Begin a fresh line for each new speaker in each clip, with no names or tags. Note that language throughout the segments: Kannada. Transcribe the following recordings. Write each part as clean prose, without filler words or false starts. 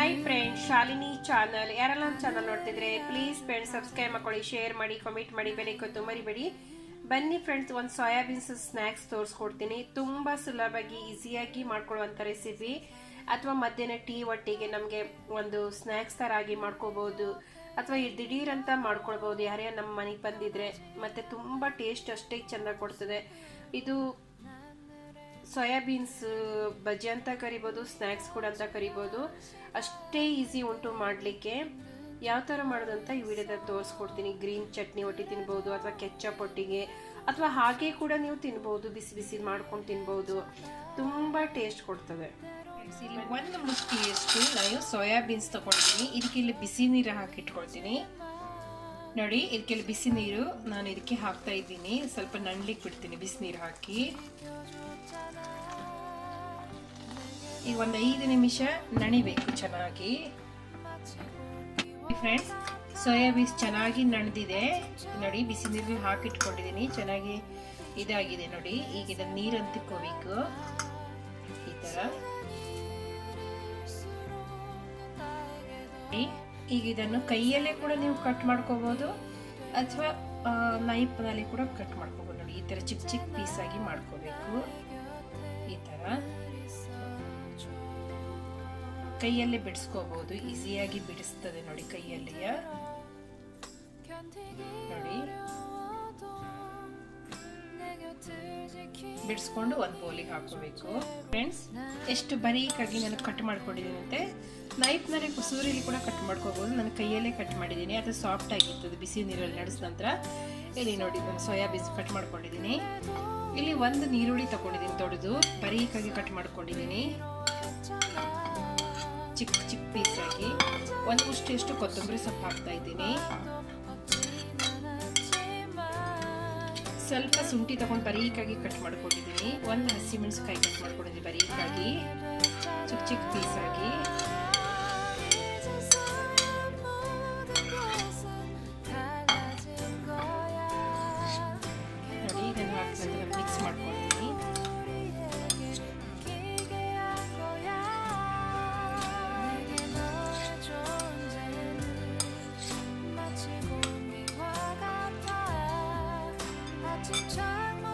Hi friends, Shalini channel. ಯಾರೆಲ್ಲ ನಮ್ಮ ಚಾನಲ್ ನೋಡ್ತಿದ್ರೆ ಪ್ಲೀಸ್ ಫ್ರೆಂಡ್ಸ್ ಸಬ್ಸ್ಕ್ರೈಬ್ ಮಾಡ್ಕೊಳ್ಳಿ, ಶೇರ್ ಮಾಡಿ, ಕಾಮೆಂಟ್ ಮಾಡಿ, ಬೆಲೆ ಕೊತ್ತು ಮರಿಬೇಡಿ. ಬನ್ನಿ ಫ್ರೆಂಡ್ಸ್, ಒಂದು ಸೋಯಾಬೀನ್ಸ್ ಸ್ನ್ಯಾಕ್ಸ್ ತೋರಿಸ್ಕೊಡ್ತೀನಿ. ತುಂಬ ಸುಲಭವಾಗಿ ಈಸಿಯಾಗಿ ಮಾಡ್ಕೊಳ್ಳುವಂಥ ರೆಸಿಪಿ. ಅಥವಾ ಮಧ್ಯಾಹ್ನ ಟೀ ಒಟ್ಟಿಗೆ ನಮಗೆ ಒಂದು ಸ್ನ್ಯಾಕ್ಸ್ ಥರ ಆಗಿ ಮಾಡ್ಕೋಬಹುದು, ಅಥವಾ ದಿಢೀರಂತ ಮಾಡ್ಕೊಳ್ಬಹುದು ಯಾರೇ ನಮ್ಮ ಮನೆಗೆ ಬಂದಿದ್ರೆ. ಮತ್ತೆ ತುಂಬ ಟೇಸ್ಟ್ ಅಷ್ಟೇ ಚೆಂದ ಕೊಡ್ತದೆ. ಇದು ಸೋಯಾಬೀನ್ಸ್ ಬಜ್ಜಿ ಅಂತ ಕರಿಬೋದು, ಸ್ನ್ಯಾಕ್ಸ್ ಕೂಡ ಅಂತ ಕರಿಬೋದು. ಅಷ್ಟೇ ಈಸಿ ಉಂಟು ಮಾಡಲಿಕ್ಕೆ. ಯಾವ ಥರ ಮಾಡೋದು ಅಂತ ಈ ವಿಡಿಯೋದಲ್ಲಿ ತೋರಿಸ್ಕೊಡ್ತೀನಿ. ಗ್ರೀನ್ ಚಟ್ನಿ ಒಟ್ಟಿಗೆ ತಿನ್ಬೋದು, ಅಥವಾ ಕೆಚ್ಚಪ್ ಒಟ್ಟಿಗೆ, ಅಥವಾ ಹಾಗೆ ಕೂಡ ನೀವು ತಿನ್ಬೋದು. ಬಿಸಿ ಬಿಸಿ ಮಾಡ್ಕೊಂಡು ತಿನ್ಬೋದು, ತುಂಬ ಟೇಸ್ಟ್ ಕೊಡ್ತದೆ. ಇಲ್ಲಿ ಒಂದು ಮುಷ್ಟಿಯಷ್ಟು ನಾನು ಸೋಯಾಬೀನ್ಸ್ ತಗೊಳ್ತೀನಿ. ಇದಕ್ಕೆ ಇಲ್ಲಿ ಬಿಸಿ ನೀರು ಹಾಕಿಟ್ಕೊಳ್ತೀನಿ. ನೋಡಿ, ಇದಕ್ಕೆಲ್ಲ ಬಿಸಿ ನೀರು ನಾನು ಇದಕ್ಕೆ ಹಾಕ್ತಾ ಇದ್ದೀನಿ. ಸ್ವಲ್ಪ ನಣ್ಲಿಕ್ಕೆ ಬಿಡ್ತೀನಿ ಬಿಸಿ ನೀರು ಹಾಕಿ. ಈಗ ಒಂದು 5 ನಿಮಿಷ ನಣಿಬೇಕು ಚೆನ್ನಾಗಿ. ಫ್ರೆಂಡ್ಸ್, ಸೋಯಾಬೀನ್ಸ್ ಚೆನ್ನಾಗಿ ನಣ್ದಿದೆ ನೋಡಿ. ಬಿಸಿ ನೀರು ಹಾಕಿಟ್ಕೊಂಡಿದ್ದೀನಿ, ಚೆನ್ನಾಗಿ ಇದಾಗಿದೆ ನೋಡಿ. ಈಗ ಇದನ್ನ ನೀರು ಅಂತಿಕೋಬೇಕು ಈ ತರ. ಈಗ ಇದನ್ನು ಕೈಯಲ್ಲೇ ಕೂಡ ನೀವು ಕಟ್ ಮಾಡ್ಕೋಬಹುದು, ಅಥವಾ ನೈಫ್ ನಲ್ಲಿ ಕೂಡ ಕಟ್ ಮಾಡ್ಕೋಬಹುದು. ನೋಡಿ, ಈ ತರ ಚಿಕ್ಕ ಚಿಕ್ಕ ಪೀಸ್ ಆಗಿ ಮಾಡ್ಕೋಬೇಕು. ಈ ತರ ಕೈಯಲ್ಲೇ ಬಿಡಿಸ್ಕೋಬಹುದು, ಈಸಿಯಾಗಿ ಬಿಡಿಸ್ತದೆ ನೋಡಿ ಕೈಯಲ್ಲಿ. ನೋಡಿ, ಬಿಡಿಸ್ಕೊಂಡು ಒಂದು ಬೌಲಿಗೆ ಹಾಕೋಬೇಕು. ಫ್ರೆಂಡ್ಸ್, ಎಷ್ಟು ಬರೀಕಾಗಿ ನಾನು ಕಟ್ ಮಾಡ್ಕೊಂಡಿದ್ದೀನಿ ಅಂತೆ. ನೈಫ್ ನಲ್ಲಿ ಕುಸೂರಿಲಿ ಕೂಡ ಕಟ್ ಮಾಡ್ಕೋಬಹುದು. ನಾನು ಕೈಯಲ್ಲೇ ಕಟ್ ಮಾಡಿದ್ದೀನಿ, ಅದು ಸಾಫ್ಟ್ ಆಗಿರ್ತದೆ ಬಿಸಿ ನೀರಲ್ಲಿ ನಡೆಸಿದ ನಂತರ. ಇಲ್ಲಿ ನೋಡಿ, ನಾನು ಸೋಯಾಬೀನ್ಸ್ ಕಟ್ ಮಾಡ್ಕೊಂಡಿದ್ದೀನಿ. ಇಲ್ಲಿ ಒಂದು ನೀರುಳ್ಳಿ ತಗೊಂಡಿದ್ದೀನಿ, ದೊಡ್ಡದು ಬರೀಕಾಗಿ ಕಟ್ ಮಾಡ್ಕೊಂಡಿದ್ದೀನಿ ಚಿಕ್ಕ ಚಿಕ್ಕ ಪೀಸ್ ಆಗಿ. ಒಂದು ಮುಷ್ಟಿಯಷ್ಟು ಕೊತ್ತಂಬರಿ ಸೊಪ್ಪು ಹಾಕ್ತಾ ಇದ್ದೀನಿ. ಸ್ವಲ್ಪ ಶುಂಠಿ ತಗೊಂಡು ಬರೀಕಾಗಿ ಕಟ್ ಮಾಡ್ಕೊಂಡಿದ್ದೀನಿ. ಒಂದು ಹಸಿಮೆಣಸಿನಕಾಯಿ ಕಟ್ ಮಾಡ್ಕೊಂಡಿದ್ದೀನಿ ಬರೀಕಾಗಿ ಚಿಕ್ಕ ಚಿಕ್ಕ ಪೀಸ್ ಆಗಿ. ನೋಡಿ, ಇದನ್ನು ಹಾಕಿದ್ರೆ ಮಿಕ್ಸ್ ಮಾಡ್ಕೊಳ್ತೀನಿ.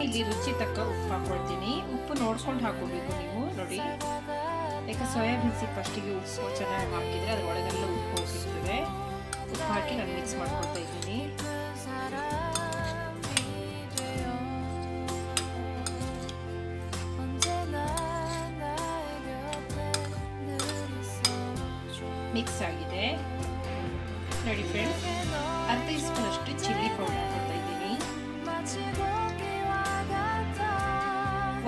ಇಲ್ಲಿ ರುಚಿ ತಕ್ಕ ಉಪ್ಪು ಹಾಕೊಳ್ತೀನಿ. ಉಪ್ಪು ನೋಡ್ಕೊಂಡು ಹಾಕೋಬೇಕು ನೀವು ನೋಡಿ. ಯಾಕೆ ಸೋಯಾಬೀನ್ಸ್ ಫಸ್ಟಿಗೆ ಉಪ್ಪು ಚೆನ್ನಾಗಿ ಹಾಕಿದ್ರೆ ಅದ್ರ ಒಳಗೆಲ್ಲ ಉಪ್ಪು ಹೋಗಿರ್ತದೆ. ಉಪ್ಪು ಹಾಕಿ ನಾನು ಮಿಕ್ಸ್ ಮಾಡ್ಕೊಳ್ತಾ ಇದ್ದೀನಿ. ಮಿಕ್ಸ್ ಆಗಿದೆ ನೋಡಿ ಫ್ರೆಂಡ್ಸ್. ಅರ್ಧ ಟೀ ಸ್ಪೂನ್ ಅಷ್ಟು ಚಿಲ್ಲಿ ಪೌಡರ್ ಹಾಕೊಳ್ತಾ ಇದ್ದೀನಿ.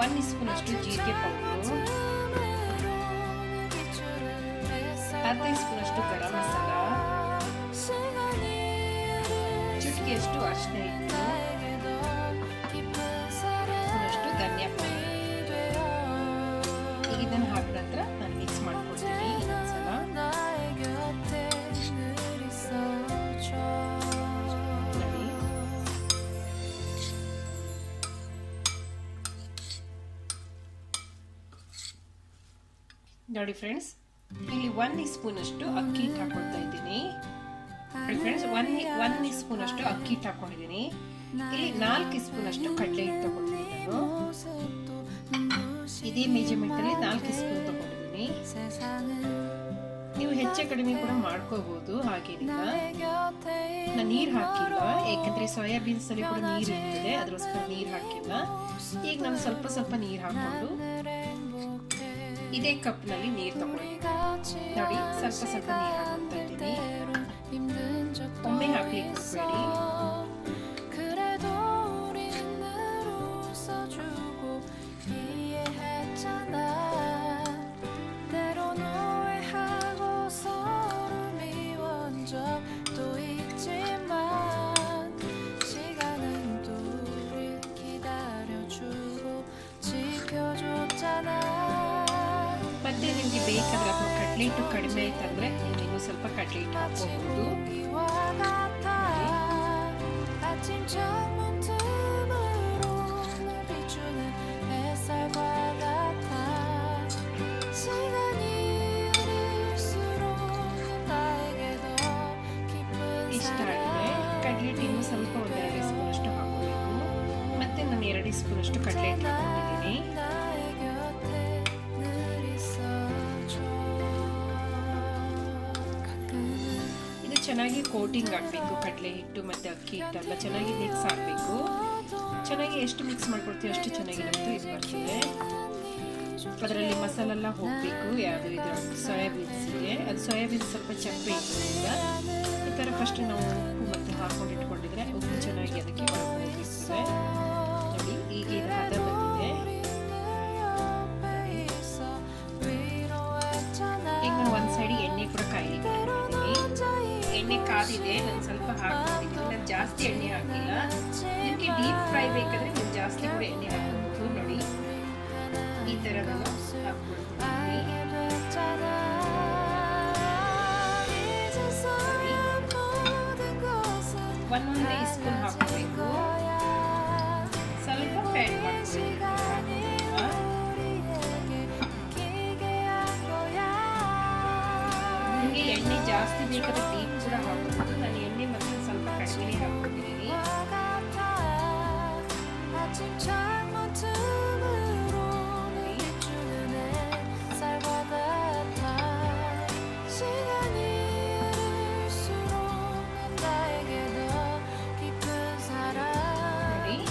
1 ಟೀ ಸ್ಪೂನ್ ಅಷ್ಟು ಜೀರಿಗೆ ಪೌಡರು, ಅರ್ಧ ಟೀ ಸ್ಪೂನ್ ಅಷ್ಟು ಗರಂ ಮಸಾಲ, ಚುಟಕಿಯಷ್ಟು ಅರಿಶಿನ ಹಿಟ್ಟು, ಸ್ಪೂನಷ್ಟು ಧನಿಯಾ ಪೌಡರ್. ಈಗ ಇದನ್ನು ಹಾಕಿದ ನಂತರ ನಾನು ಮಿಕ್ಸ್ ಮಾಡ್ಕೊಳ್ತೀನಿ ಇನ್ನೊಂದ್ಸಲ. ನೋಡಿ ಫ್ರೆಂಡ್ಸ್, ಇಲ್ಲಿ 1 ಟೀ ಸ್ಪೂನ್ ಅಷ್ಟು ಅಕ್ಕಿ ಹಿಟ್ಟು ಹಾಕೊಳ್ತಾ ಇದ್ದೀನಿ. ಫ್ರೆಂಡ್ಸ್, 1 ಟೀ ಸ್ಪೂನ್ ಅಷ್ಟು ಅಕ್ಕಿ ಹಿಟ್ಟು ಹಾಕೊಂಡಿದ್ದೀನಿ. ಇಲ್ಲಿ 4 ಟೀ ಸ್ಪೂನ್ ಅಷ್ಟು ಕಡಲೆ ಹಿಟ್ಟು ತಗೊಂಡಿದ್ದೀನಿ ನಾನು. ಇದೇ ಮೆಜರ್ಮೆಂಟ್ ಅಲ್ಲಿ 4 ಟೀ ಸ್ಪೂನ್ ತಗೊಂಡಿದ್ದೀನಿ. ನೀವು ಹೆಚ್ಚು ಕಡಿಮೆ ಕೂಡ ಮಾಡ್ಕೋಬಹುದು, ಹಾಗೇನಿಲ್ಲ. ನಾನು ನೀರು ಹಾಕಿಲ್ಲ, ಯಾಕಂದ್ರೆ ಸೋಯಾಬೀನ್ಸ್ ಅಲ್ಲಿ ಕೂಡ ನೀರು ಇರ್ತದೆ, ಅದಕ್ಕೋಸ್ಕರ ನೀರು ಹಾಕಿಲ್ಲ. ಈಗ ನಾನು ಸ್ವಲ್ಪ ಸ್ವಲ್ಪ ನೀರು ಹಾಕೊಂಡು ಇದೇ ಕಪ್ ನಲ್ಲಿ ನೀರು ತಗೊಳ್ಳಿ. ನೋಡಿ, ಸ್ವಲ್ಪ ಸ್ವಲ್ಪ ನೀರು ಹಾಕ್ತಾ ಇದ್ದೀನಿ. ಒಮ್ಮೆ ಹಾಕ್ಲಿಕ್ಕೆ ಹೋಗಬೇಡಿ. ಮತ್ತೆ ನಿಮಗೆ ಬೇಕಾದ್ರೆ ಅಥವಾ ಕಡಲೆ ಹಿಟ್ಟು ಕಡಿಮೆ ಆಯ್ತಂದ್ರೆ ನೀವು ಇನ್ನೂ ಸ್ವಲ್ಪ ಕಡಲೆ ಹಿಟ್ಟು ಹಾಕೋಬಹುದು. ಕಡಲೆ ಹಿಟ್ಟು ಸ್ವಲ್ಪ ಒಂದು 2 ಸ್ಪೂನ್ ಅಷ್ಟು ಹಾಕೋಬೇಕು. ಮತ್ತೆ ನಾನು 2 ಸ್ಪೂನ್ ಅಷ್ಟು ಕಡಲೆ ಹಿಟ್ಟು ಹಾಕೊಂಡಿದ್ದೀನಿ. ಇದು ಚೆನ್ನಾಗಿ ಕೋಟಿಂಗ್ ಆಗಬೇಕು. ಕಡಲೆ ಹಿಟ್ಟು ಮತ್ತು ಅಕ್ಕಿ ಹಿಟ್ಟೆಲ್ಲ ಚೆನ್ನಾಗಿ ಮಿಕ್ಸ್ ಆಗಬೇಕು. ಚೆನ್ನಾಗಿ ಎಷ್ಟು ಮಿಕ್ಸ್ ಮಾಡ್ಕೊಡ್ತೀವಿ ಅಷ್ಟು ಚೆನ್ನಾಗಿ ನಮ್ಮದು ಇದು ಬರ್ತದೆ. ಅದರಲ್ಲಿ ಮಸಾಲೆಲ್ಲ ಹೋಗಬೇಕು. ಯಾವುದು ಇದು ಸೋಯಾಬೀನ್ಸಿಗೆ, ಅದು ಸೋಯಾಬೀನ್ ಸ್ವಲ್ಪ ಚಪ್ಪೆ ಇರೋದ್ರಿಂದ ಈ ಥರ ಫಸ್ಟ್ ನಾವು ಉಪ್ಪು ಮತ್ತು ಹಾಕೊಂಡು ಇಟ್ಕೊಂಡಿದ್ರೆ ಉಪ್ಪು ಚೆನ್ನಾಗಿ ಅದಕ್ಕೆ ಹೋಗಿರ್ತದೆ. ನೋಡಿ ಈಗ ಇದು ಹದ ಬಂದಿದೆ. ಈಗ ನಾನು ಒಂದು ಸೈಡ್ ಎಣ್ಣೆ ಕೂಡ ಕಾಯ್ಲಿಕ್ಕೆ ಇಟ್ಕೊಂಡಿದ್ದೀನಿ. ಎಣ್ಣೆ ಕಾದಿದೆ, ನಾನು ಸ್ವಲ್ಪ ಹಾಕೊಂಡಿದ್ದೀನಿ. ನಾನು ಜಾಸ್ತಿ ಎಣ್ಣೆ ಹಾಕಿಲ್ಲ. ನಿಮಗೆ ಡೀಪ್ ಫ್ರೈ ಬೇಕಾದರೆ ನೀವು ಜಾಸ್ತಿ ಕೂಡ ಎಣ್ಣೆ ಹಾಕಬಹುದು. ನೋಡಿ ಈ ಥರ ನಾನು ಹಾಕ್ಕೊಳ್ತೀನಿ. ಒಂದೊಂದೇ ಸ್ಪೂನ್ ಹಾಕಬೇಕು. ಸ್ವಲ್ಪ ಫ್ಯಾಟ್ ಮಾಡ್ಕೊಳ್ಬೇಕು. ನಿಮಗೆ ಎಣ್ಣೆ ಜಾಸ್ತಿ ಬೇಕಾದ್ರೆ ಡೀಪ್ ಕೂಡ ಹಾಕಬಹುದು. ನಾನು ಎಣ್ಣೆ ಮತ್ತೆ ಸ್ವಲ್ಪ ಕಡಿಮೆ ಹಾಕ್ಕೊತಿದ್ದೀನಿ.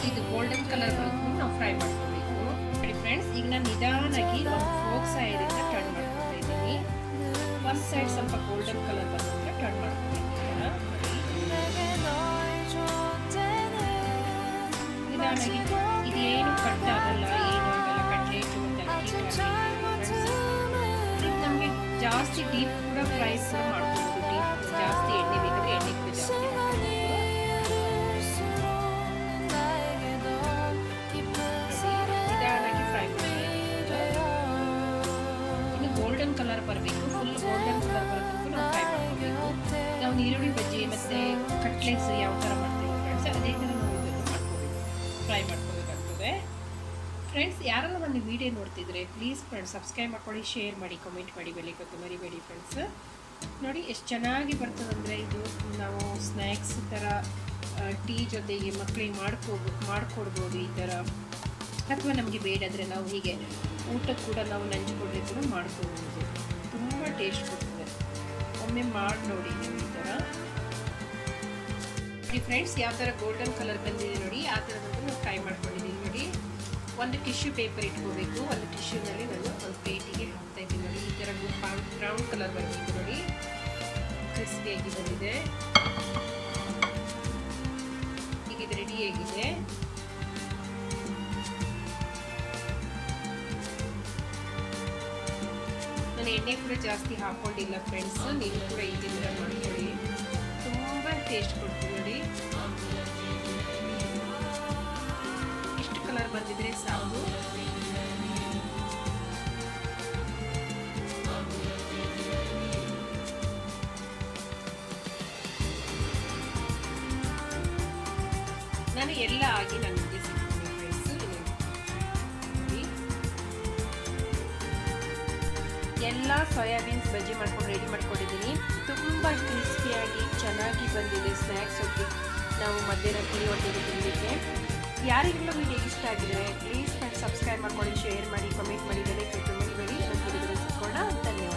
ಇದು ಗೋಲ್ಡನ್ ಕಲರ್ ಬರೋದು ನಾವು ಫ್ರೈ ಮಾಡ್ಕೋಬೇಕು. ನೋಡಿ ಫ್ರೆಂಡ್ಸ್, ಈಗ ನಾನು ನಿಧಾನಾಗಿ ಒಂದು ಫೋಕ್ ಸೈಡಿಂದ ಟರ್ನ್ ಮಾಡ್ಕೊತಾ ಇದ್ದೀನಿ. ಒಂದು ಸೈಡ್ ಸ್ವಲ್ಪ ಗೋಲ್ಡನ್ ಕಲರ್ ಬಂದ್ರೆ ಟರ್ನ್ ಮಾಡ್ಕೊಬೇಕು. ನಿಧಾನಾಗಿ ಇದೇನು ಕಟ್ ಆಗಲ್ಲ, ಏನು ಆಗಲ್ಲ. ಕಡಲೆ ಹಿಟ್ಟು ಮತ್ತು ಅಕ್ಕಿ ನಮಗೆ ಜಾಸ್ತಿ ಡೀಪ್ ಕೂಡ ಫ್ರೈ ಕೂಡ ಮಾಡ್ಬೋದು. ಡೀಪ್ ಜಾಸ್ತಿ ಎಣ್ಣೆ ಬೇಕಾದ್ರೆ ಎಣ್ಣೆ ಕೂಡ ಜಾಸ್ತಿ ನಿಧಾನಾಗಿ ಫ್ರೈ ಮಾಡಬೇಕು. ಇನ್ನು ಗೋಲ್ಡನ್ ಕಲರ್ ಬರಬೇಕು. ಫುಲ್ ಗೋಲ್ಡನ್ ಕಲರ್ ಬರೋದಕ್ಕೂ ನಾವು ಫ್ರೈ ಮಾಡ್ಕೋಬೇಕು. ನಾವು ಈರುಳ್ಳಿ ಬಜ್ಜಿ ಮತ್ತು ಕಟ್ಲೆಟ್ಸ್ ಯಾವ ಥರ ಮಾಡ್ತೀವಿ ಫ್ರೆಂಡ್ಸ್, ಅದೇ ಥರ ನಾವು ಇದನ್ನು ಮಾಡ್ಕೋಬೇಕು, ಫ್ರೈ ಮಾಡ್ಕೋಬೇಕಾಗ್ತದೆ. ಫ್ರೆಂಡ್ಸ್, ಯಾರೆಲ್ಲ ನನ್ನ ವಿಡಿಯೋ ನೋಡ್ತಿದ್ರೆ ಪ್ಲೀಸ್ ಫ್ರೆಂಡ್ಸ್ ಸಬ್ಸ್ಕ್ರೈಬ್ ಮಾಡ್ಕೊಳ್ಳಿ, ಶೇರ್ ಮಾಡಿ, ಕಮೆಂಟ್ ಮಾಡಿ, ಬೆಳಿಗೊತ್ತು ಮರಿಬೇಡಿ ಫ್ರೆಂಡ್ಸ್. ನೋಡಿ ಎಷ್ಟು ಚೆನ್ನಾಗಿ ಬರ್ತದಂದರೆ ಇದು ನಾವು ಸ್ನ್ಯಾಕ್ಸ್ ಥರ ಟೀ ಜೊತೆಗೆ ಮಕ್ಕಳಿಗೆ ಮಾಡ್ಕೊಡ್ಬೋದು ಈ ಥರ. ಅಥವಾ ನಮಗೆ ಬೇಡಾದರೆ ನಾವು ಹೀಗೆ ಊಟಕ್ಕೆ ಕೂಡ ನಾವು ನಂಚಿಕೊಡ್ಲಿಕ್ಕೆ ಕೂಡ ಮಾಡ್ಕೊಳ್ಬೋದು. ತುಂಬ ಟೇಸ್ಟ್ ಕೊಡ್ತದೆ. ಒಮ್ಮೆ ಮಾಡಿ ನೋಡಿ ನೀವು ಈ ಥರ. ನೋಡಿ ಫ್ರೆಂಡ್ಸ್, ಯಾವ ಥರ ಗೋಲ್ಡನ್ ಕಲರ್ ಬಂದಿದೆ ನೋಡಿ, ಆ ಥರ ನಾವು ಫ್ರೈ ಮಾಡ್ಕೊಂಡಿದ್ದೀವಿ. ನೋಡಿ ಒಂದು ಟಿಶ್ಯೂ ಪೇಪರ್ ಇಟ್ಕೋಬೇಕು. ಒಂದು ಟಿಶ್ಯೂನಲ್ಲಿ ನಾನು ಒಂದು ಪ್ಲೇಟಿಗೆ ಹಾಕ್ತಾ ಇದ್ದೀನಿ. ನೋಡಿ ಈ ಥರ ಬ್ರೌನ್ ಕಲರ್ ಬರಬೇಕು. ನೋಡಿ ಕ್ರಿಸ್ಪಿಯಾಗಿ ಬಂದಿದೆ. ಈಗ ಇದು ರೆಡಿಯಾಗಿದೆ. ನಾನು ಎಣ್ಣೆ ಕೂಡ ಜಾಸ್ತಿ ಹಾಕೊಂಡಿಲ್ಲ ಫ್ರೆಂಡ್ಸ್. ನೀವು ಕೂಡ ಈ ಥರ ಮಾಡ್ಕೊಳ್ಳಿ, ತುಂಬ ಟೇಸ್ಟ್ ಕೊಡ್ತೀನಿ. ನೋಡಿ ಇಷ್ಟು ಕಲರ್ ಬಂದಿದ್ರೆ ಸಾಕು. ನಾನು ಎಲ್ಲ ಆಗಿ ನನಗೆ ಸಿಗ್ತೀನಿ ಫ್ರೆಂಡ್ಸ್. ಎಲ್ಲ ಸೋಯಾಬೀನ್ಸ್ ಬಜ್ಜಿ ಮಾಡ್ಕೊಂಡು ರೆಡಿ ಮಾಡ್ಕೊಂಡಿದ್ದೀನಿ. ತುಂಬ ಕ್ರಿಸ್ಪಿಯಾಗಿ ಚೆನ್ನಾಗಿ ಬಂದಿದೆ. ಸ್ನ್ಯಾಕ್ಸ್ ಒಟ್ಟಿಗೆ ನಾವು ಮಧ್ಯಾಹ್ನ ಟೀ ಒಟ್ಟಿಗೆ ತಿನ್ನಲಿಕ್ಕೆ. ಯಾರಿಗೆಲ್ಲ ವಿಡಿಯೋ ಇಷ್ಟ ಆಗಿದ್ರೆ ಪ್ಲೀಸ್ ಸಬ್ಸ್ಕ್ರೈಬ್ ಮಾಡ್ಕೊಳ್ಳಿ, ಶೇರ್ ಮಾಡಿ, ಕಮೆಂಟ್ ಮಾಡಿ, ಬೆಲೆ ಕೊಟ್ಟು ಮರಿಬೇಡಿ. ನಮ್ಮ ವಿಡಿಯೋದಲ್ಲಿ ಸಿಕ್ಕೋಣ. ಧನ್ಯವಾದ.